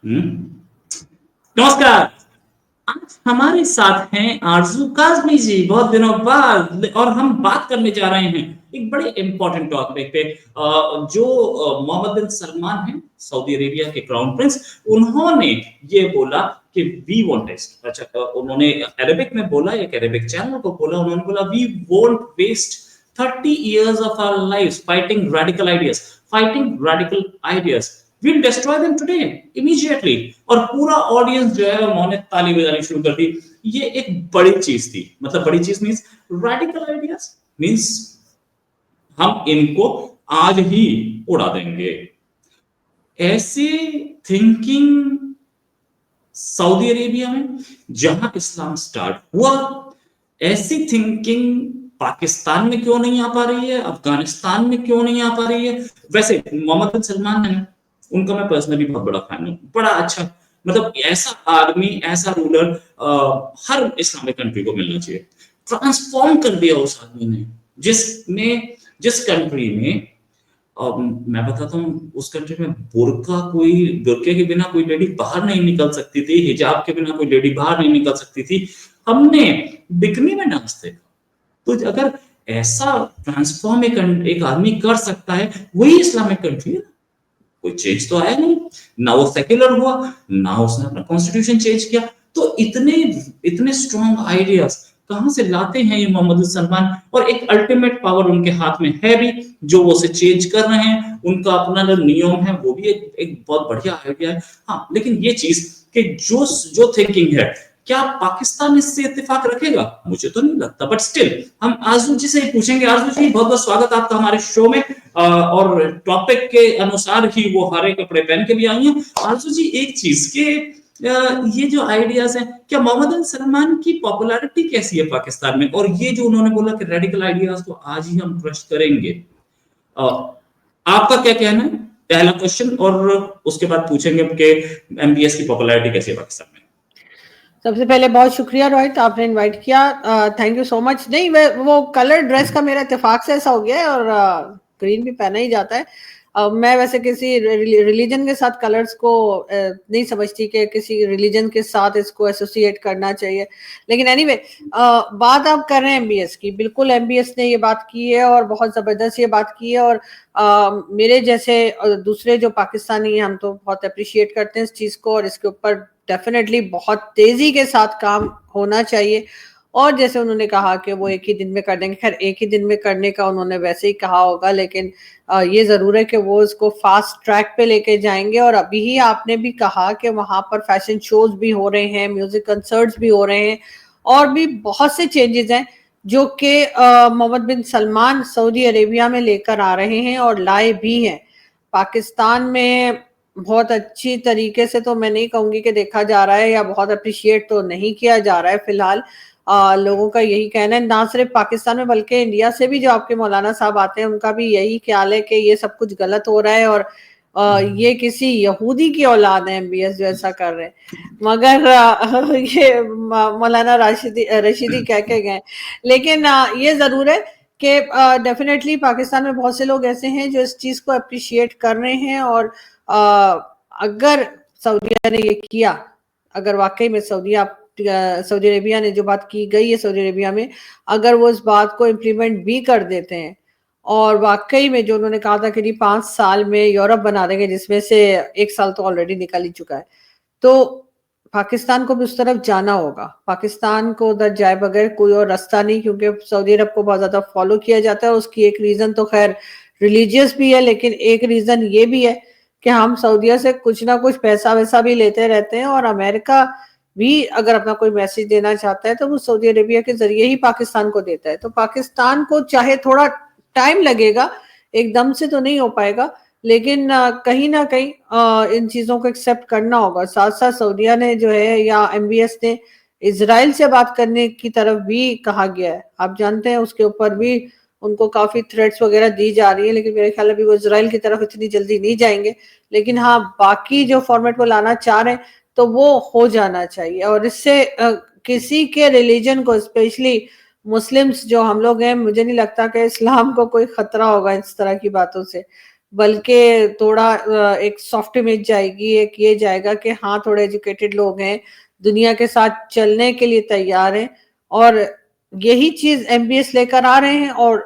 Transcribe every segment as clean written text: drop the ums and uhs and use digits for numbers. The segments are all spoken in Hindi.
नमस्कार। आज हमारे साथ हैं आरजू काज़मी जी, बहुत दिनों बाद, और हम बात करने जा रहे हैं एक बड़े इंपॉर्टेंट टॉपिक पे। जो मोहम्मद बिन सलमान हैं, सऊदी अरेबिया के क्राउन प्रिंस, उन्होंने ये बोला कि वी वोंट वेस्ट। अच्छा, उन्होंने अरेबिक में बोला, एक अरेबिक चैनल को बोला, उन्होंने बोला we won't waste 30 years of our lives fighting radical ideas. We'll destroy them today immediately. और पूरा ऑडियंस जो है उन्होंने ताली बजानी शुरू कर दी। ये एक बड़ी चीज थी, मतलब बड़ी चीज मींस रैडिकल आइडियाज, मींस हम इनको आज ही उड़ा देंगे। ऐसी थिंकिंग सऊदी अरेबिया में, जहां इस्लाम स्टार्ट हुआ, ऐसी थिंकिंग पाकिस्तान में क्यों नहीं आ पा रही है, अफगानिस्तान में क्यों नहीं आ पा रही है। वैसे मोहम्मद बिन सलमान है, उनका मैं पर्सनली बहुत बड़ा फैन हूँ, बड़ा अच्छा, मतलब ऐसा आदमी, ऐसा रूलर हर इस्लामिक कंट्री को मिलना चाहिए। ट्रांसफॉर्म कर दिया उस आदमी ने, जिस कंट्री में, और मैं बताता हूँ, उस कंट्री में बुरके के बिना कोई लेडी बाहर नहीं निकल सकती थी, हिजाब के बिना कोई लेडी बाहर नहीं निकल सकती थी। हमने बिकनी में डांस देखा। तो अगर ऐसा ट्रांसफॉर्म एक आदमी कर सकता है, वही इस्लामिक कंट्री है। कोई चेंज तो आया नहीं ना, वो सेक्युलर हुआ ना उसने अपना कॉन्स्टिट्यूशन चेंज किया। तो इतने इतने स्ट्रॉन्ग आइडियाज कहां से लाते हैं ये मोहम्मद बिन सलमान, और एक अल्टीमेट पावर उनके हाथ में है भी, जो वो उसे चेंज कर रहे हैं। उनका अपना जो नियम है वो भी एक बहुत बढ़िया आइडिया है। हाँ, लेकिन ये चीज कि जो थिंकिंग है, क्या पाकिस्तान इससे इत्तेफाक रखेगा? मुझे तो नहीं लगता, बट स्टिल हम आरजू जी से पूछेंगे। आरजू जी, बहुत बहुत स्वागत आपका हमारे शो में। और टॉपिक के अनुसार ही वो हरे कपड़े पहन के भी आई हैं। आरजू जी, एक चीज के ये जो आइडियाज हैं, क्या मोहम्मद बिन सलमान की पॉपुलैरिटी कैसी है पाकिस्तान में? और ये जो उन्होंने बोला कि रेडिकल आइडियाज को आज ही हम क्रश करेंगे, आपका क्या कहना है? पहला क्वेश्चन, और उसके बाद पूछेंगे कि एमबीएस की पॉपुलैरिटी कैसी है पाकिस्तान में। सबसे पहले बहुत शुक्रिया रोहित, आपने इनवाइट किया, थैंक यू सो मच। नहीं, वो कलर ड्रेस का मेरा इत्तेफाक से ऐसा हो गया है, और ग्रीन भी पहना ही जाता है। मैं वैसे किसी रिलीजन के साथ कलर्स को नहीं समझती कि किसी रिलीजन के साथ इसको एसोसिएट करना चाहिए, लेकिन एनीवे बात आप कर रहे हैं एमबीएस की। बिल्कुल, एमबीएस ने ये बात की है और बहुत ज़बरदस्त ये बात की है, और मेरे जैसे दूसरे जो पाकिस्तानी हैं, हम तो बहुत अप्रिशिएट करते हैं इस चीज़ को, और इसके ऊपर डेफिनेटली बहुत तेजी के साथ काम होना चाहिए। और जैसे उन्होंने कहा कि वो एक ही दिन में कर देंगे, खैर एक ही दिन में करने का उन्होंने वैसे ही कहा होगा, लेकिन ये ज़रूर है कि वो इसको फास्ट ट्रैक पे लेके जाएंगे। और अभी ही आपने भी कहा कि वहाँ पर फैशन शोज भी हो रहे हैं, म्यूजिक कंसर्ट्स भी हो रहे हैं, और भी बहुत से चेंजेस हैं जो कि मोहम्मद बिन सलमान सऊदी अरेबिया में लेकर आ रहे हैं और लाए भी हैं। पाकिस्तान में बहुत अच्छी तरीके से तो मैं नहीं कहूँगी कि देखा जा रहा है, या बहुत अप्रिशिएट तो नहीं किया जा रहा है फिलहाल। लोगों का यही कहना है, ना सिर्फ पाकिस्तान में बल्कि इंडिया से भी जो आपके मौलाना साहब आते हैं, उनका भी यही ख्याल है कि ये सब कुछ गलत हो रहा है, और ये किसी यहूदी की औलाद है एमबीएस जो ऐसा कर रहे हैं। मगर ये मौलाना रशीदी कह के गए। लेकिन ये ज़रूर है कि डेफिनेटली पाकिस्तान में बहुत से लोग ऐसे हैं जो इस चीज़ को अप्रिशिएट कर रहे हैं, और अगर सऊदीया ने ये किया, अगर वाकई में सऊदी अरेबिया ने जो बात की गई है सऊदी अरेबिया में, अगर वो इस बात को इम्प्लीमेंट भी कर देते हैं, और वाकई में जो उन्होंने कहा था कि जी 5 साल में यूरोप बना देंगे, जिसमें से 1 साल तो ऑलरेडी निकल ही चुका है, तो पाकिस्तान को भी उस तरफ जाना होगा। पाकिस्तान को उधर जाए बगैर कोई और रास्ता नहीं, क्योंकि सऊदी अरब को बहुत ज़्यादा फॉलो किया जाता है। उसकी एक रीज़न तो खैर रिलीजियस भी है, लेकिन एक रीज़न ये भी है कि हम सऊदीया से कुछ ना कुछ पैसा वैसा भी लेते रहते हैं, और अमेरिका भी अगर अपना कोई मैसेज देना चाहता है तो वो सऊदी अरेबिया के जरिए ही पाकिस्तान को देता है। तो पाकिस्तान को चाहे थोड़ा टाइम लगेगा, एकदम से तो नहीं हो पाएगा, लेकिन कहीं ना कहीं इन चीज़ों को एक्सेप्ट करना होगा। साथ साथ सऊदीया ने जो है, या एमबीएस ने इजराइल से बात करने की तरफ भी कहा गया है। आप जानते हैं उसके ऊपर भी उनको काफ़ी थ्रेट्स वगैरह दी जा रही है, लेकिन मेरे ख्याल अभी वो इजराइल की तरफ इतनी जल्दी नहीं जाएंगे। लेकिन हाँ, बाकी जो फॉर्मेट वो लाना चाह रहे हैं तो वो हो जाना चाहिए, और इससे किसी के रिलीजन को, स्पेशली मुस्लिम्स जो हम लोग हैं, मुझे नहीं लगता कि इस्लाम को कोई खतरा होगा इस तरह की बातों से। बल्कि थोड़ा एक सॉफ्ट इमेज जाएगी, एक ये जाएगा कि हाँ थोड़े एजुकेटेड लोग हैं, दुनिया के साथ चलने के लिए तैयार हैं, और यही चीज एमबीएस लेकर आ रहे हैं, और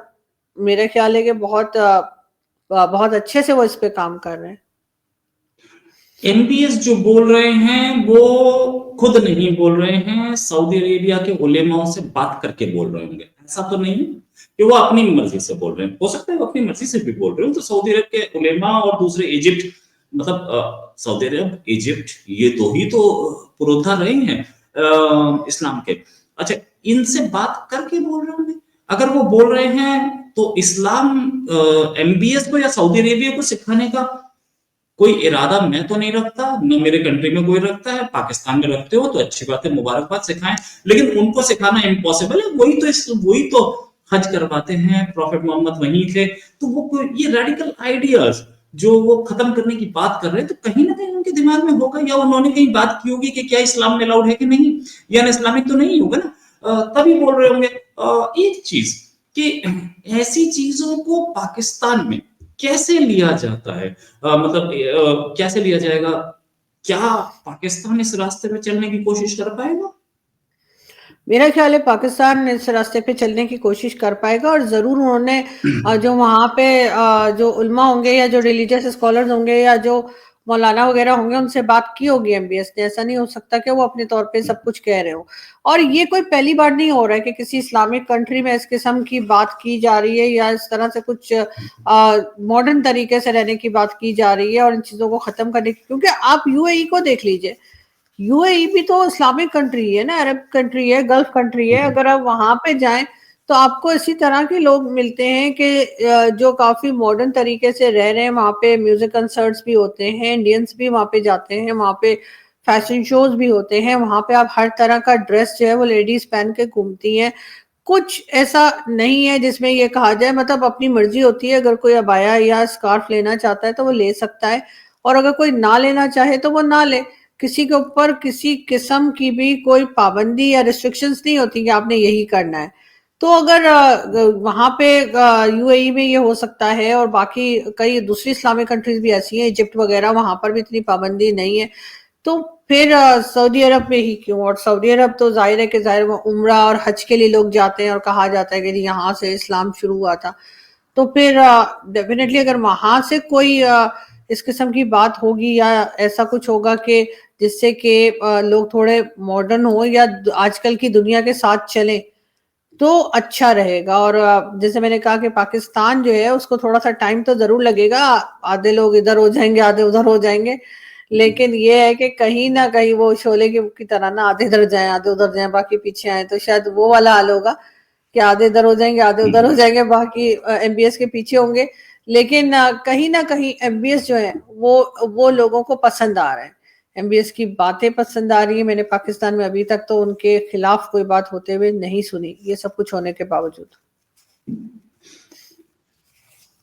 मेरा ख्याल है कि बहुत अच्छे से वो इस पे काम कर रहे हैं। एमबीएस जो बोल रहे हैं वो खुद नहीं बोल रहे हैं, सऊदी अरेबिया के उलेमाओं से बात करके बोल रहे होंगे। ऐसा तो नहीं कि वो अपनी मर्जी से बोल रहे हैं, हो सकता है वो अपनी मर्जी से भी बोल रहे हो। तो सऊदी अरब के उलेमा और दूसरे इजिप्ट, मतलब सऊदी अरब, इजिप्ट, ये दो ही तो पुरोधा रहे हैं इस्लाम के। अच्छा, इनसे बात करके बोल रहे होंगे। अगर वो बोल रहे हैं तो इस्लाम एमबीएस को या सऊदी अरेबिया को सिखाने का कोई इरादा मैं तो नहीं रखता, न मेरे कंट्री में कोई रखता है। पाकिस्तान में रखते हो तो अच्छी बात है, मुबारकबाद, सिखाएं। लेकिन उनको सिखाना इम्पॉसिबल है। वही तो हज करवाते हैं, प्रॉफिट मोहम्मद वहीं थे। तो वो ये रेडिकल आइडियाज जो वो खत्म करने की बात कर रहे हैं, तो कहीं ना कहीं उनके दिमाग में होगा, या उन्होंने कहीं बात की होगी कि क्या इस्लाम में अलाउड है कि नहीं, या इस्लामिक तो नहीं होगा ना, तभी बोल रहे होंगे। एक चीज कि ऐसी चीजों को पाकिस्तान में कैसे लिया जाता है, मतलब कैसे लिया जाएगा? क्या पाकिस्तान इस रास्ते पे चलने की कोशिश कर पाएगा? मेरा ख्याल है पाकिस्तान इस रास्ते पे चलने की कोशिश कर पाएगा, और ज़रूर उन्होंने जो वहाँ पे जो उल्मा होंगे या जो रिलीजियस स्कॉलर्स होंगे या जो मौलाना वगैरह होंगे, उनसे बात की होगी एमबीएस ने। ऐसा नहीं हो सकता कि वो अपने तौर पे सब कुछ कह रहे हो। और ये कोई पहली बार नहीं हो रहा है कि किसी इस्लामिक कंट्री में इस किस्म की बात की जा रही है, या इस तरह से कुछ मॉडर्न तरीके से रहने की बात की जा रही है और इन चीज़ों को ख़त्म करने की। क्योंकि आप यूएई को देख लीजिए, यूएई भी तो इस्लामिक कंट्री है ना, अरब कंट्री है, गल्फ कंट्री है। अगर आप वहां पे जाएं तो आपको इसी तरह के लोग मिलते हैं कि जो काफी मॉडर्न तरीके से रह रहे हैं। वहां पे म्यूजिक कंसर्ट्स भी होते हैं, इंडियंस भी वहां पे जाते हैं, वहां पे फैशन शोज भी होते हैं, वहां पे आप हर तरह का ड्रेस जो है वो लेडीज पहन के घूमती हैं। कुछ ऐसा नहीं है जिसमें ये कहा जाए, मतलब अपनी मर्जी होती है। अगर कोई अबाया या स्कार्फ लेना चाहता है तो वो ले सकता है, और अगर कोई ना लेना चाहे तो वो ना ले। किसी के ऊपर किसी किस्म की भी कोई पाबंदी या रिस्ट्रिक्शंस नहीं होती कि आपने यही करना है। तो अगर वहां पे यूएई में ये हो सकता है, और बाकी कई दूसरी इस्लामिक कंट्रीज भी ऐसी हैं, इजिप्ट वगैरह, वहां पर भी इतनी पाबंदी नहीं है, तो फिर सऊदी अरब में ही क्यों? और सऊदी अरब तो जाहिर है कि जाहिर वो उम्रा और हज के लिए लोग जाते हैं, और कहा जाता है कि जी यहाँ से इस्लाम शुरू हुआ था। तो फिर डेफिनेटली अगर वहां से कोई इस किस्म की बात होगी या ऐसा कुछ होगा कि जिससे कि लोग थोड़े मॉडर्न हो या आजकल की दुनिया के साथ चलें, तो अच्छा रहेगा। और जैसे मैंने कहा कि पाकिस्तान जो है उसको थोड़ा सा टाइम तो जरूर लगेगा, आधे लोग इधर हो जाएंगे, आधे उधर हो जाएंगे, लेकिन ये है कि कहीं ना कहीं वो शोले की तरह ना, आधे इधर जाएं आधे उधर जाएं बाकी पीछे आए, तो शायद वो वाला हाल होगा कि आधे इधर हो जाएंगे आधे उधर हो जाएंगे, बाकी एमबीएस के पीछे होंगे। लेकिन कहीं ना कहीं एमबीएस जो है वो लोगों को पसंद आ रहा है, एमबीएस की बातें पसंद आ रही है। मैंने पाकिस्तान में अभी तक तो उनके खिलाफ कोई बात होते हुए नहीं सुनी, ये सब कुछ होने के बावजूद।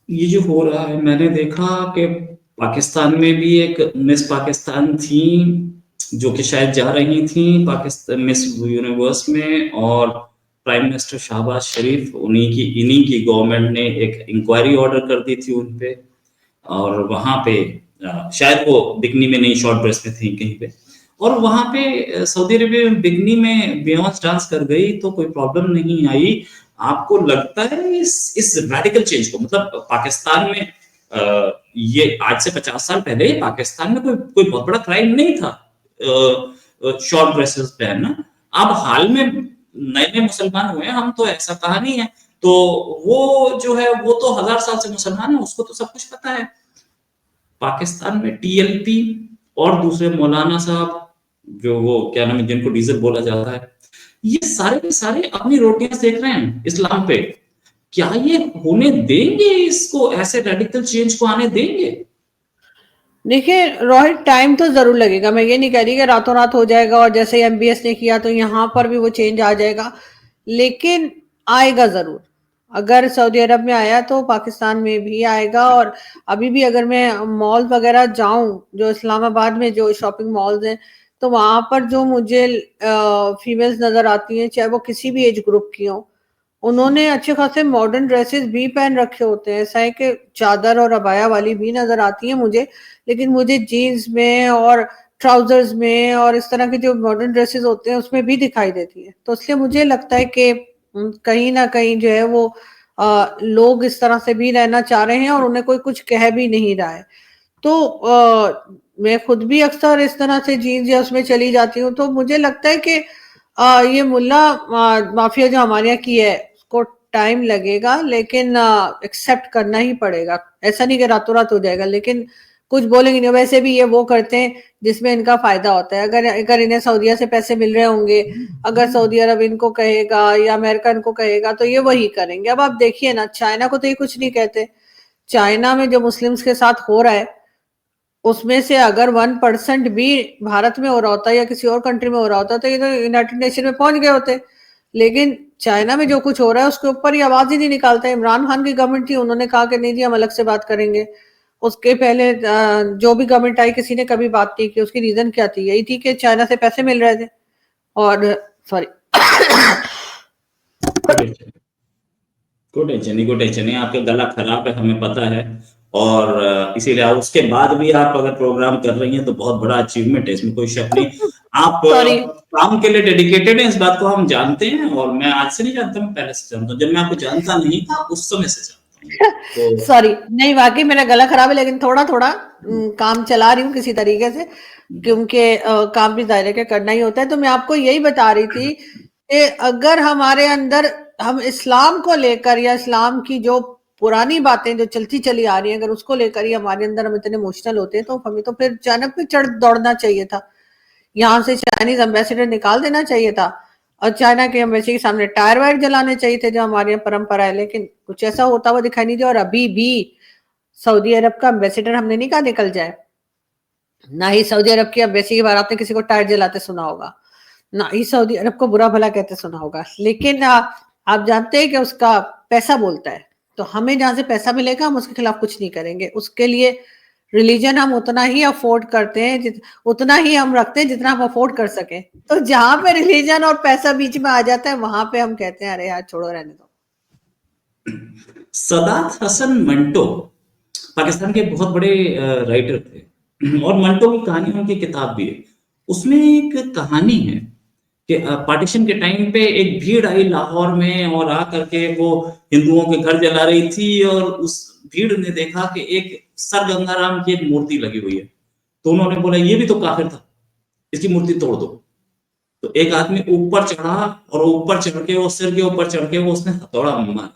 ये जो हो रहा है, मैंने देखा कि पाकिस्तान में भी एक मिस पाकिस्तान थी जो कि शायद जा रही थी पाकिस्तान मिस यूनिवर्स में, और प्राइम मिनिस्टर शहबाज शरीफ, इन्हीं की गवर्नमेंट ने एक इंक्वायरी ऑर्डर कर दी थी उन पे। और वहां पे शायद वो बिकनी में नहीं, शॉर्ट ड्रेस में थी कहीं पे। और वहां पे सऊदी अरेबिया में बिकनी में बियॉन्स डांस कर गई तो कोई प्रॉब्लम नहीं आई। आपको लगता है इस रेडिकल चेंज को, मतलब पाकिस्तान में ये आज से 50 साल पहले पाकिस्तान में कोई बहुत बड़ा क्राइम नहीं था शॉर्ट ड्रेसेस पहनना। अब हाल में नए नए मुसलमान हुए हैं हम, तो ऐसा कहा नहीं है। तो वो जो है वो तो 1000 साल से मुसलमान है, उसको तो सब कुछ पता है। पाकिस्तान में टीएलपी और दूसरे मौलाना साहब, जो वो क्या नाम है जिनको डीजल बोला जाता है, ये सारे के सारे अपनी रोटियां सेक रहे हैं इस्लाम पे। क्या ये होने देंगे? इसको ऐसे रेडिकल चेंज को आने देंगे? देखिए रोहित, टाइम तो जरूर लगेगा। मैं ये नहीं कह रही कि रातों रात हो जाएगा और जैसे एमबीएस ने किया तो यहाँ पर भी वो चेंज आ जाएगा, लेकिन आएगा जरूर। अगर सऊदी अरब में आया तो पाकिस्तान में भी आएगा। और अभी भी अगर मैं मॉल वगैरह जाऊं, जो इस्लामाबाद में जो शॉपिंग मॉल्स हैं, तो वहां पर जो मुझे फीमेल्स नजर आती हैं, चाहे वो किसी भी एज ग्रुप की हो, उन्होंने अच्छे खासे मॉडर्न ड्रेसेस भी पहन रखे होते हैं। ऐसा है कि चादर और अबाया वाली भी नजर आती है मुझे, लेकिन मुझे जीन्स में और ट्राउजर्स में और इस तरह के जो मॉडर्न ड्रेसेस होते हैं उसमें भी दिखाई देती है। तो इसलिए मुझे लगता है कि कहीं ना कहीं जो है वो लोग इस तरह से भी रहना चाह रहे हैं और उन्हें कोई कुछ कह भी नहीं रहा है। तो मैं खुद भी अक्सर इस तरह से जीन्स या उसमें चली जाती हूँ। तो मुझे लगता है कि ये मुल्ला माफिया जो हमारे यहाँ की है उसको टाइम लगेगा, लेकिन एक्सेप्ट करना ही पड़ेगा। ऐसा नहीं कि रातों रात हो जाएगा, लेकिन कुछ बोलेंगे नहीं। वैसे भी ये वो करते हैं जिसमें इनका फायदा होता है। अगर अगर इन्हें सऊदीया से पैसे मिल रहे होंगे, अगर सऊदी अरब इनको कहेगा या अमेरिका इनको कहेगा तो ये वही करेंगे। अब आप देखिए ना, चाइना को तो ये कुछ नहीं कहते। चाइना में जो मुस्लिम्स के साथ हो रहा है उसमें से अगर 1% भी भारत में हो रहा होता या किसी और कंट्री में हो रहा होता तो ये तो यूनाइटेड नेशन में पहुंच गए होते। लेकिन चाइना में जो कुछ हो रहा है उसके ऊपर ये आवाज ही नहीं निकालता। इमरान खान की गवर्नमेंट थी, उन्होंने कहा कि नहीं जी हम अलग से बात करेंगे। उसके पहले जो भी गवर्नमेंट आई किसी ने कभी बात नहीं की। उसकी रीजन क्या थी? यही थी कि चाइना से पैसे मिल रहे थे। और सॉरी कोई टेंशन नहीं, कोई टेंशन नहीं। आपका गला खराब है, हमें पता है। और इसीलिए उसके बाद भी आप अगर प्रोग्राम कर रही हैं तो बहुत बड़ा अचीवमेंट है, इसमें कोई शक नहीं। आप सॉरी काम के लिए डेडिकेटेड हैं, इस बात को हम जानते हैं। और मैं आज से नहीं जानता, मैं पहले से जानता हूँ। जब मैं आपको जानता नहीं था उस समय से जानता हूँ। तो सॉरी नहीं, वाकई मेरा गला खराब है, लेकिन थोड़ा थोड़ा काम चला रही हूँ किसी तरीके से, क्योंकि काम भी दायरे के करना ही होता है। तो मैं आपको यही बता रही थी कि अगर हमारे अंदर हम इस्लाम को लेकर या इस्लाम की जो पुरानी बातें जो चलती चली आ रही हैं अगर उसको लेकर ही हमारे अंदर हम इतने इमोशनल होते हैं तो हमें तो फिर अचानक पे चढ़ दौड़ना चाहिए था। यहाँ से चाइनीज एम्बेसडर निकाल देना चाहिए था और चाइना के एम्बेसी के सामने टायर वायर जलाने चाहिए थे जो हमारे यहाँ परंपरा है। लेकिन कुछ ऐसा होता हुआ दिखाई नहीं दिया। और अभी भी सऊदी अरब का एम्बेसडर हमने नहीं कहा निकल जाए, ना ही सऊदी अरब की एम्बेसी के बार आपने किसी को टायर जलाते सुना होगा, ना ही सऊदी अरब को बुरा भला कहते सुना होगा। लेकिन आप जानते हैं कि उसका पैसा बोलता है। तो हमें जहां से पैसा मिलेगा हम उसके खिलाफ कुछ नहीं करेंगे। उसके लिए रिलीजन हम उतना ही अफोर्ड करते हैं, उतना ही हम रखते हैं जितना हम अफोर्ड कर सके। तो जहां पे रिलीजन और पैसा बीच में आ जाता है वहां पे हम कहते हैं अरे यार छोड़ो रहने दो। सदात हसन मंटो पाकिस्तान के बहुत बड़े राइटर थे, और मंटो की कहानियों की किताब भी है। उसमें एक कहानी है कि पार्टीशन के टाइम पे एक भीड़ आई लाहौर में और आ करके वो हिंदुओं के घर जला रही थी। और उस भीड़ ने देखा कि एक सर गंगाराम की एक मूर्ति लगी हुई है। तो उन्होंने बोला ये भी तो काफिर था, इसकी मूर्ति तोड़ दो। तो एक आदमी ऊपर चढ़ा और ऊपर चढ़ के वो सिर के ऊपर चढ़ के वो उसने हथौड़ा मारा।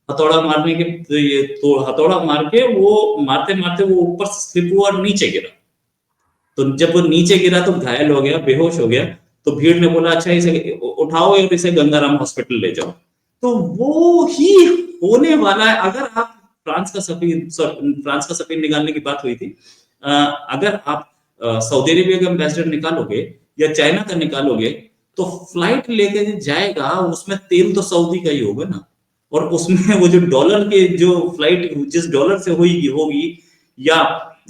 हथौड़ा मारने के तो ये तो हथौड़ा मार के वो मारते मारते वो ऊपर से स्लिप हुआ और नीचे गिरा। तो जब वो नीचे गिरा तो घायल हो गया, बेहोश हो गया। तो भीड़ ने बोला अच्छा इसे उठाओ और इसे गंगाराम हॉस्पिटल ले जाओ। तो वो ही होने वाला है। अगर आप फ्रांस का सफीर निकालने की बात हुई थी, अगर आप सऊदी अरेबिया का एम्बेसडर निकालोगे या चाइना का निकालोगे तो फ्लाइट लेके जाएगा, उसमें तेल तो सऊदी का ही होगा ना। और उसमें वो जो डॉलर के जो फ्लाइट जिस डॉलर से होगी होगी या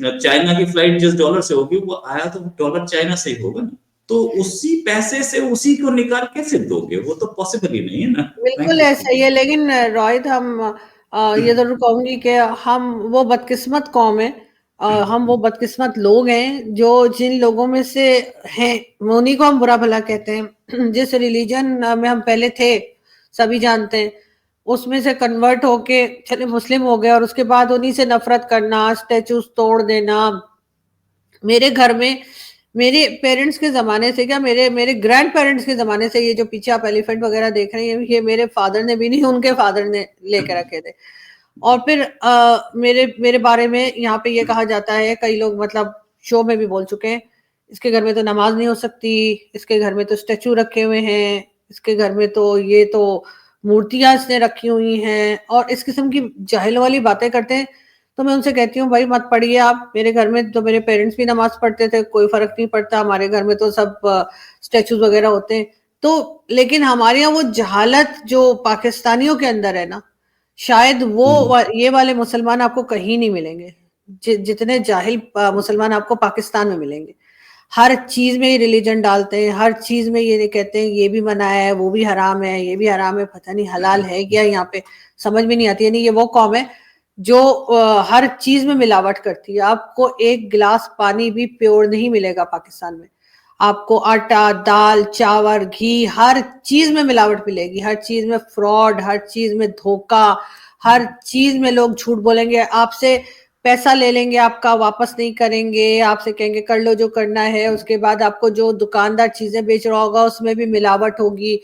चाइना की फ्लाइट जिस डॉलर से होगी वो आया तो डॉलर चाइना से ही होगा ना। तो उसी पैसे से उसी को निकाल कैसे दोगे? वो तो पॉसिबल ही नहीं है ना। बिल्कुल थैंक यू। ऐसा ही है। लेकिन रोहित हम ये जरूर कहूंगी कि हम वो बदकिस्मत कौम है। हम वो बदकिस्मत लोग हैं जो जिन लोगों में से हैं उन्हीं को हम बुरा भला कहते हैं। जिस रिलीजन में हम पहले थे सभी जानते हैं, उसमें से कन्वर्ट होके चले मुस्लिम हो गए और उसके बाद उन्हीं से नफरत करना, स्टेचूज तोड़ देना। मेरे घर में मेरे पेरेंट्स के जमाने से क्या, मेरे मेरे ग्रैंड पेरेंट्स के जमाने से ये जो पीछे आप एलिफेंट वगैरह देख रहे हैं ये मेरे फादर ने भी नहीं, उनके फादर ने लेकर रखे थे। और फिर मेरे मेरे बारे में यहाँ पे ये कहा जाता है, कई लोग मतलब शो में भी बोल चुके हैं, इसके घर में तो नमाज नहीं हो सकती, इसके घर में तो स्टेचू रखे हुए हैं, इसके घर में तो ये तो मूर्तियां इसने रखी हुई हैं, और इस किस्म की जाहिल वाली बातें करते हैं। तो मैं उनसे कहती हूँ भाई मत पढ़िए आप। मेरे घर में तो मेरे पेरेंट्स भी नमाज पढ़ते थे, कोई फर्क नहीं पड़ता। हमारे घर में तो सब स्टेचूज वगैरह होते हैं। तो लेकिन हमारे यहाँ वो जहालत जो पाकिस्तानियों के अंदर है ना, शायद ये वाले मुसलमान आपको कहीं नहीं मिलेंगे जितने जाहिल मुसलमान आपको पाकिस्तान में मिलेंगे। हर चीज में रिलीजन डालते हैं, हर चीज में ये कहते हैं ये भी मना है, वो भी हराम है, ये भी हराम है, पता नहीं हलाल है क्या यहाँ पे, समझ में नहीं आती। यानी ये वो कौम है जो हर चीज में मिलावट करती है। आपको एक गिलास पानी भी प्योर नहीं मिलेगा पाकिस्तान में। आपको आटा, दाल, चावल, घी, हर चीज में मिलावट मिलेगी, हर चीज में फ्रॉड, हर चीज में धोखा, हर चीज में लोग झूठ बोलेंगे, आपसे पैसा ले लेंगे, आपका वापस नहीं करेंगे, आपसे कहेंगे कर लो जो करना है। उसके बाद आपको जो दुकानदार चीजें बेच रहा होगा उसमें भी मिलावट होगी,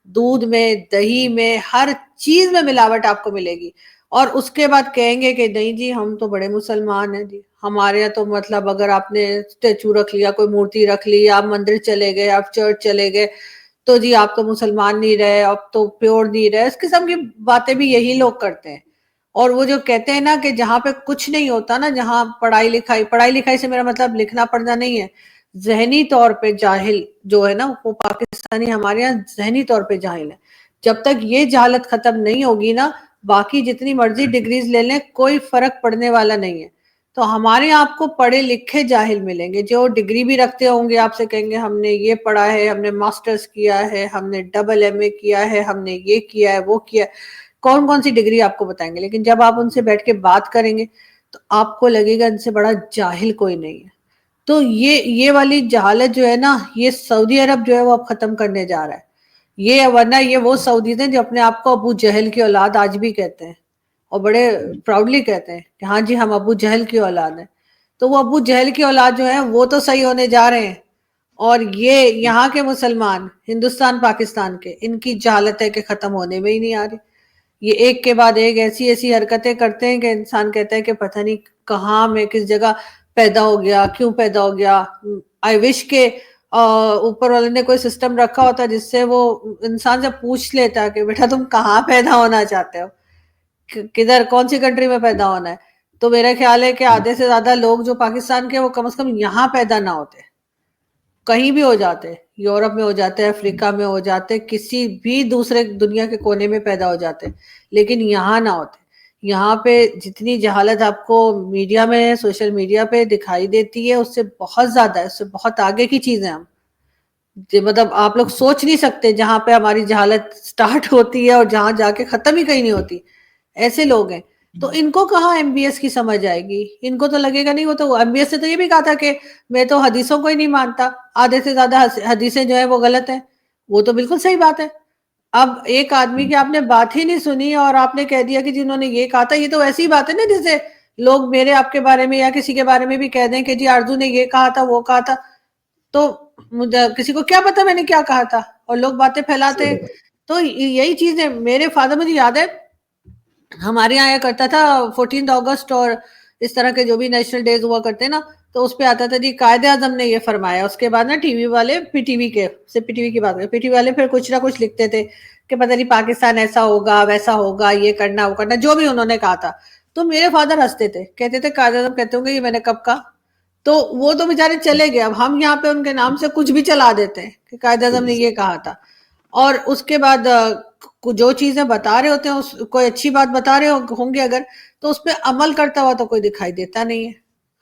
दूध में, दही में, हर चीज में मिलावट आपको मिलेगी। और उसके बाद कहेंगे कि नहीं जी हम तो बड़े मुसलमान हैं जी, हमारे यहाँ तो मतलब अगर आपने स्टेचू रख लिया, कोई मूर्ति रख ली, आप मंदिर चले गए, आप चर्च चले गए, तो जी आप तो मुसलमान नहीं रहे, अब तो प्योर नहीं रहे। इस किस्म की बातें भी यही लोग करते हैं। और वो जो कहते हैं ना कि जहाँ पे कुछ नहीं होता ना, जहाँ पढ़ाई लिखाई से मेरा मतलब लिखना पढ़ना नहीं है, जहनी तौर पे जाहिल जो है ना वो पाकिस्तानी हमारे यहाँ जहनी तौर पे जाहिल है। जब तक ये जहालत खत्म नहीं होगी ना, बाकी जितनी मर्जी डिग्रीज ले लें कोई फर्क पड़ने वाला नहीं है। तो हमारे यहाँ आपको पढ़े लिखे जाहिल मिलेंगे, जो डिग्री भी रखते होंगे आपसे कहेंगे हमने ये पढ़ा है, हमने मास्टर्स किया है, हमने डबल एमए किया है, हमने ये किया है, वो किया है, कौन कौन सी डिग्री आपको बताएंगे। लेकिन जब आप उनसे बैठ के बात करेंगे तो आपको लगेगा इनसे बड़ा जाहिल कोई नहीं है। तो ये वाली जहालत जो है ना, ये सऊदी अरब जो है वो अब खत्म करने जा रहा है। ये वरना ये वो सऊदी थे जो अपने आप को अबू जहल की औलाद आज भी कहते हैं और बड़े प्राउडली कहते हैं कि हाँ जी हम अबू जहल की औलाद हैं। तो वो अबू जहल की औलाद जो है वो तो सही होने जा रहे हैं, और ये यहाँ के मुसलमान हिंदुस्तान पाकिस्तान के, इनकी जहालत है कि खत्म होने में ही नहीं आ रही। ये एक के बाद एक ऐसी ऐसी हरकतें करते हैं कि इंसान कहता है कि पता नहीं कहाँ मैं किस जगह पैदा हो गया, क्यों पैदा हो गया। आई विश के ऊपर वाले ने कोई सिस्टम रखा होता जिससे वो इंसान से पूछ लेता कि बेटा तुम कहाँ पैदा होना चाहते हो, किधर कौन सी कंट्री में पैदा होना है। तो मेरा ख्याल है कि आधे से ज्यादा लोग जो पाकिस्तान के वो कम से कम यहाँ पैदा ना होते, कहीं भी हो जाते, यूरोप में हो जाते, अफ्रीका में हो जाते, किसी भी दूसरे दुनिया के कोने में पैदा हो जाते, लेकिन यहाँ ना होते। यहाँ पे जितनी जहालत आपको मीडिया में, सोशल मीडिया पे दिखाई देती है उससे बहुत ज्यादा है, उससे बहुत आगे की चीजें हम मतलब आप लोग सोच नहीं सकते जहां पे हमारी जहालत स्टार्ट होती है और जहां जाके खत्म ही कहीं नहीं होती। ऐसे लोग हैं। तो इनको कहाँ एमबीएस की समझ आएगी, इनको तो लगेगा नहीं। वो तो एमबीएस से तो ये भी कहा था कि मैं तो हदीसों को ही नहीं मानता, आधे से ज्यादा हदीसें जो है वो गलत है। वो तो बिल्कुल सही बात है। अब एक आदमी की आपने बात ही नहीं सुनी और आपने कह दिया कि जिन्होंने ये कहा था, ये तो ऐसी बात है ना जैसे लोग मेरे आपके बारे में या किसी के बारे में भी कह दें कि जी आरजू ने ये कहा था, वो कहा था, तो मुझे किसी को क्या पता मैंने क्या कहा था, और लोग बातें फैलाते हैं। तो यही चीज है। मेरे फादर, मुझे याद है हमारे यहाँ आया करता था 14 अगस्त और इस तरह के जो भी नेशनल डेज हुआ करते ना, तो उस पे आता था जी कायदे आजम ने ये फरमाया। उसके बाद ना टीवी वाले, पीटीवी के, सिर्फ पीटीवी की बात करें, पीटीवी वाले फिर कुछ ना कुछ लिखते थे कि पता नहीं पाकिस्तान ऐसा होगा, वैसा होगा, ये करना, वो करना, जो भी उन्होंने कहा था। तो मेरे फादर हंसते थे, कहते थे कायदे आजम कहते होंगे ये मैंने कब कहा। तो वो तो बेचारे चले गए, अब हम यहाँ पे उनके नाम से कुछ भी चला देते हैं कि कायदे आजम ने ये कहा था। और उसके बाद जो चीजें बता रहे होते हैं, उस कोई अच्छी बात बता रहे होंगे अगर, तो उस पर अमल करता हुआ तो कोई दिखाई देता नहीं है।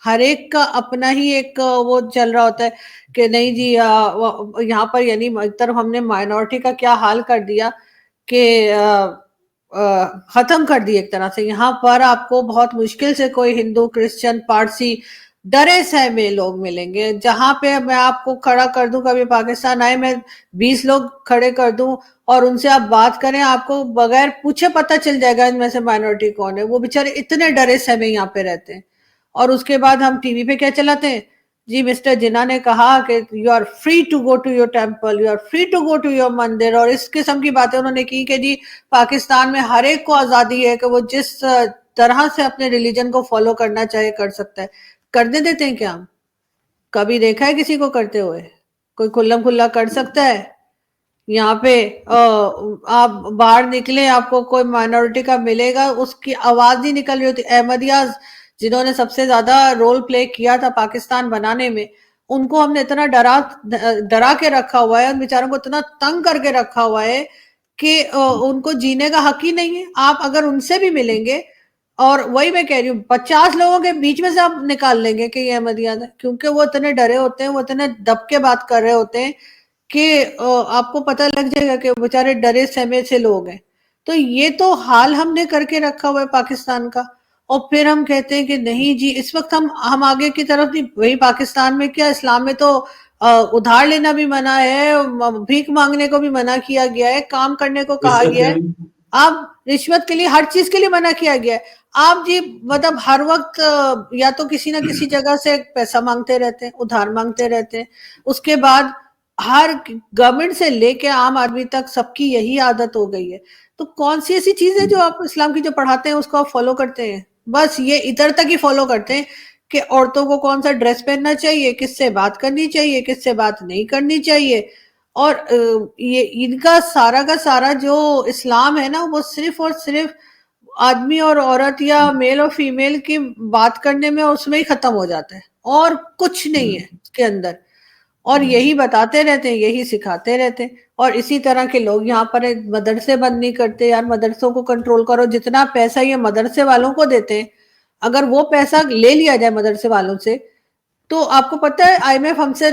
हर एक का अपना ही एक वो चल रहा होता है कि नहीं जी यहाँ पर यानी एक तरफ हमने माइनॉरिटी का क्या हाल कर दिया कि खत्म कर दी एक तरह से। यहाँ पर आपको बहुत मुश्किल से कोई हिंदू, क्रिश्चियन, पारसी, डरे सहमे लोग मिलेंगे। जहां पे मैं आपको खड़ा कर दूं, कभी पाकिस्तान आए मैं 20 लोग खड़े कर दूं और उनसे आप बात करें, आपको बगैर पूछे पता चल जाएगा इनमें से माइनॉरिटी कौन है। वो बेचारे इतने डरे सहमे यहाँ पे रहते हैं। और उसके बाद हम टीवी पे क्या चलाते हैं जी, मिस्टर जिन्ना ने कहा कि you are free to go to your temple, you are free to go to your mandir, और इस किस्म की बातें उन्होंने की कि जी पाकिस्तान में हर एक को आजादी है कि वो जिस तरह से अपने रिलीजन को फॉलो करना चाहे कर सकता है। करने देते हैं क्या हम? कभी देखा है किसी को करते हुए? कोई खुल्लम खुल्ला कर सकता है? यहाँ पे आप बाहर निकले, आपको कोई माइनॉरिटी का मिलेगा, उसकी आवाज नहीं निकल रही होती। अहमदियाज जिन्होंने सबसे ज्यादा रोल प्ले किया था पाकिस्तान बनाने में, उनको हमने इतना डरा के रखा हुआ है, उन बेचारों को इतना तंग करके रखा हुआ है कि उनको जीने का हक ही नहीं है। आप अगर उनसे भी मिलेंगे और वही मैं कह रही हूँ 50 लोगों के बीच में से आप निकाल लेंगे कि ये अहमदियात है, क्योंकि वो इतने डरे होते हैं, वो इतने दब के बात कर रहे होते हैं कि आपको पता लग जाएगा कि बेचारे डरे सहमे से लोग हैं। तो ये तो हाल हमने करके रखा हुआ है पाकिस्तान का, और फिर हम कहते हैं कि नहीं जी इस वक्त हम आगे की तरफ नहीं। वही पाकिस्तान में क्या, इस्लाम में तो उधार लेना भी मना है, भीख मांगने को भी मना किया गया है, काम करने को कहा रिश्वत गया है, लेनी। आप रिश्वत के लिए, हर चीज के लिए मना किया गया है। आप जी मतलब हर वक्त या तो किसी ना किसी जगह से पैसा मांगते रहते हैं, उधार मांगते रहते हैं। उसके बाद हर गवर्नमेंट से लेके आम आदमी तक सबकी यही आदत हो गई है। तो कौन सी ऐसी चीज है जो आप इस्लाम की जो पढ़ाते हैं उसको आप फॉलो करते हैं? बस ये इधर तक ही फॉलो करते हैं कि औरतों को कौन सा ड्रेस पहनना चाहिए, किससे बात करनी चाहिए, किससे बात नहीं करनी चाहिए। और ये इनका सारा का सारा जो इस्लाम है ना, वो सिर्फ और सिर्फ आदमी और औरत या मेल और फीमेल की बात करने में उसमें ही खत्म हो जाता है, और कुछ नहीं है उसके अंदर। और यही बताते रहते हैं, यही सिखाते रहते हैं। और इसी तरह के लोग यहाँ पर मदरसे बंद नहीं करते। यार मदरसों को कंट्रोल करो, जितना पैसा ये मदरसे वालों को देते हैं, अगर वो पैसा ले लिया जाए मदरसे वालों से, तो आपको पता है आईएमएफ हमसे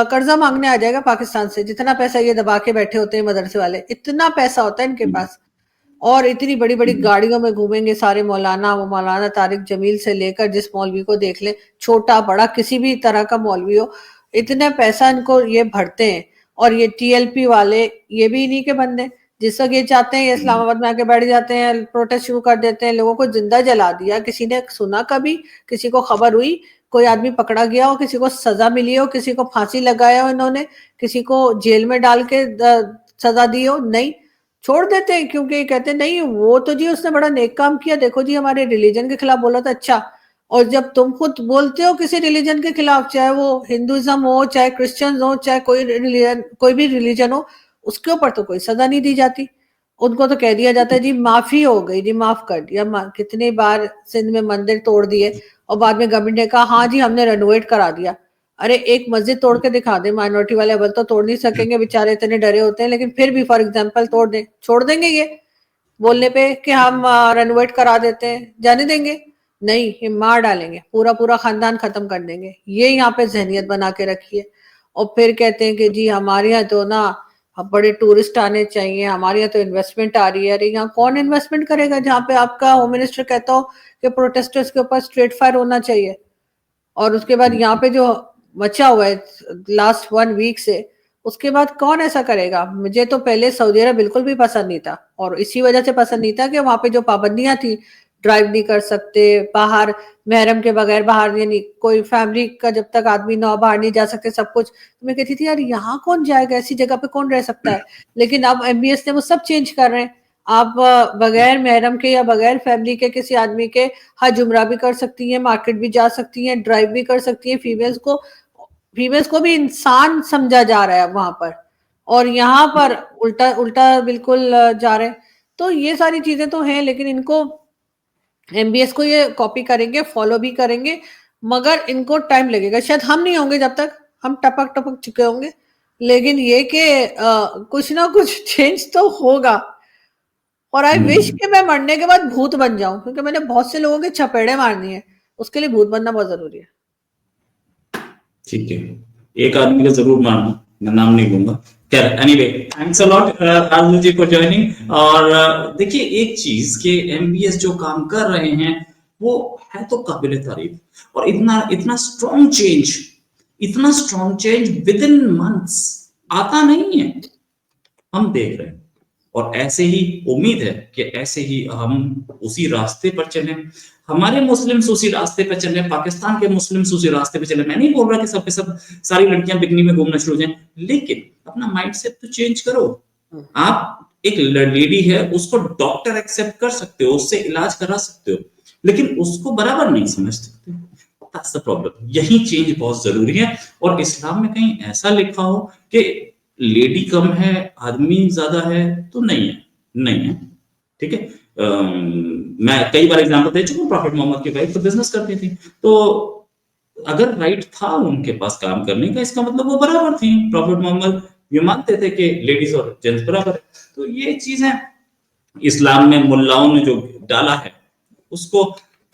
कर्जा मांगने आ जाएगा पाकिस्तान से। जितना पैसा ये दबा के बैठे होते हैं मदरसे वाले, इतना पैसा होता है इनके पास। और इतनी बड़ी बड़ी गाड़ियों में घूमेंगे सारे मौलाना, वो मौलाना तारिक जमील से लेकर जिस मौलवी को देख ले, छोटा बड़ा किसी भी तरह का मौलवी हो, इतने पैसा इनको ये भरते हैं। और ये टीएलपी वाले ये भी इन्हीं के बंदे, जिस वक्त ये चाहते हैं ये इस्लामाबाद में आके बैठ जाते हैं, प्रोटेस्ट शुरू कर देते हैं, लोगों को जिंदा जला दिया। किसी ने सुना कभी, किसी को खबर हुई कोई आदमी पकड़ा गया हो, किसी को सजा मिली हो, किसी को फांसी लगाया हो इन्होंने, किसी को जेल में डाल के सजा दी हो? नहीं, छोड़ देते हैं, क्योंकि कहते हैं नहीं वो तो जी उसने बड़ा नेक काम किया, देखो जी हमारे रिलीजन के खिलाफ बोला था। अच्छा, और जब तुम खुद बोलते हो किसी रिलीजन के खिलाफ, चाहे वो हिंदुइज्म हो, चाहे क्रिश्चियन हो, चाहे कोई रिलीजन, कोई भी रिलीजन हो, उसके ऊपर तो कोई सजा नहीं दी जाती। उनको तो कह दिया जाता है जी माफी हो गई जी, माफ कर दिया। कितनी बार सिंध में मंदिर तोड़ दिए और बाद में गवर्नमेंट ने कहा हाँ जी हमने रेनोवेट करा दिया। अरे एक मस्जिद तोड़ के दिखा दे, माइनॉरिटी वाले अव्वल तो तोड़ नहीं सकेंगे, बेचारे इतने डरे होते हैं, लेकिन फिर भी फॉर एग्जांपल तोड़ दे, छोड़ देंगे ये बोलने पे कि हम रेनोवेट करा देते हैं, जाने देंगे? नहीं, ये मार डालेंगे, पूरा पूरा खानदान खत्म कर देंगे। ये यहाँ पे जहनियत बना के रखी है। और फिर कहते हैं कि जी हमारे यहाँ तो ना अब बड़े टूरिस्ट आने चाहिए, हमारे यहाँ तो इन्वेस्टमेंट आ रही है। अरे यहाँ कौन इन्वेस्टमेंट करेगा जहाँ पे आपका होम मिनिस्टर कहता हो कि प्रोटेस्टर्स के ऊपर स्ट्रेट फायर होना चाहिए? और उसके बाद यहाँ पे जो मचा हुआ है लास्ट 1 वीक से, उसके बाद कौन ऐसा करेगा? मुझे तो पहले सऊदी अरब बिल्कुल भी पसंद नहीं था, और इसी वजह से पसंद नहीं था कि वहां पे जो पाबंदियां थी, ड्राइव नहीं कर सकते बाहर, महरम के बगैर बाहर, यानी कोई फैमिली का जब तक आदमी ना बाहर नहीं जा सकते, सब कुछ। तो मैं कहती थी यार यहाँ कौन जाएगा, ऐसी जगह पे कौन रह सकता है? लेकिन अब एमबीएस ने वो सब चेंज कर रहे हैं। आप बगैर महरम के या बगैर फैमिली के किसी आदमी के हज उम्रा भी कर सकती हैं, मार्केट भी जा सकती हैं, ड्राइव भी कर सकती हैं। फीमेल्स को भी इंसान समझा जा रहा है वहां पर, और यहाँ पर उल्टा उल्टा बिल्कुल जा रहे हैं। तो ये सारी चीजें तो हैं, लेकिन इनको एमबीएस को ये कॉपी करेंगे, फॉलो भी करेंगे, मगर इनको टाइम लगेगा। शायद हम नहीं होंगे जब तक, हम टपक टपक चुके होंगे, लेकिन ये कि कुछ ना कुछ चेंज तो होगा। और आई विश कि मैं मरने के बाद भूत बन जाऊं, क्योंकि मैंने बहुत से लोगों के चपेड़े मारनी है, उसके लिए भूत बनना बहुत जरूरी है। ठीक है, एक आदमी का जरूर मारना, मैं नाम नहीं लूंगा। खैर anyway, thanks a lot Raju ji for joining. और देखिए एक चीज के एमबीएस जो काम कर रहे हैं वो है तो काबिल तारीफ, और इतना इतना strong change with in months आता नहीं है, हम देख रहे हैं। और ऐसे ही उम्मीद है कि ऐसे ही हम उसी रास्ते पर चलें, हमारे मुस्लिम्स उसी रास्ते पर चलें, पाकिस्तान के मुस्लिम्स उसी रास्ते पर चलें। मैं नहीं बोल रहा कि सब के सब सारी लड़कियां बिकनी में घूमना शुरू हो जाएं, लेकिन अपना माइंडसेट तो चेंज करो। आप एक लेडी है, उसको डॉक्टर एक्सेप्ट कर सकते हो, उससे इलाज करा सकते हो, लेकिन उसको बराबर नहीं समझ सकते। That's the problem। यही चेंज बहुत जरूरी है। और इस्लाम में कहीं ऐसा लिखा हो कि लेडी कम है आदमी ज्यादा है, तो नहीं है, नहीं है। ठीक है, मैं कई बार एग्जांपल दे चुका हूं, प्रॉफिट मोहम्मद की वाइफ तो बिजनेस करती थी, तो अगर राइट था उनके पास काम करने का, इसका मतलब वो बराबर थी। प्रॉफिट मोहम्मद ये मानते थे कि लेडीज और जेंट्स बराबर है। तो ये चीजें इस्लाम में मुल्लाओं ने जो डाला है उसको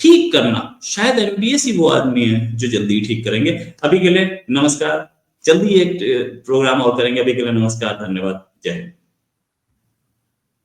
ठीक करना, शायद एमबीएस ही वो आदमी है जो जल्दी ठीक करेंगे। अभी के लिए नमस्कार, जल्दी एक प्रोग्राम और करेंगे। अभी के लिए नमस्कार, धन्यवाद, जय हिंद।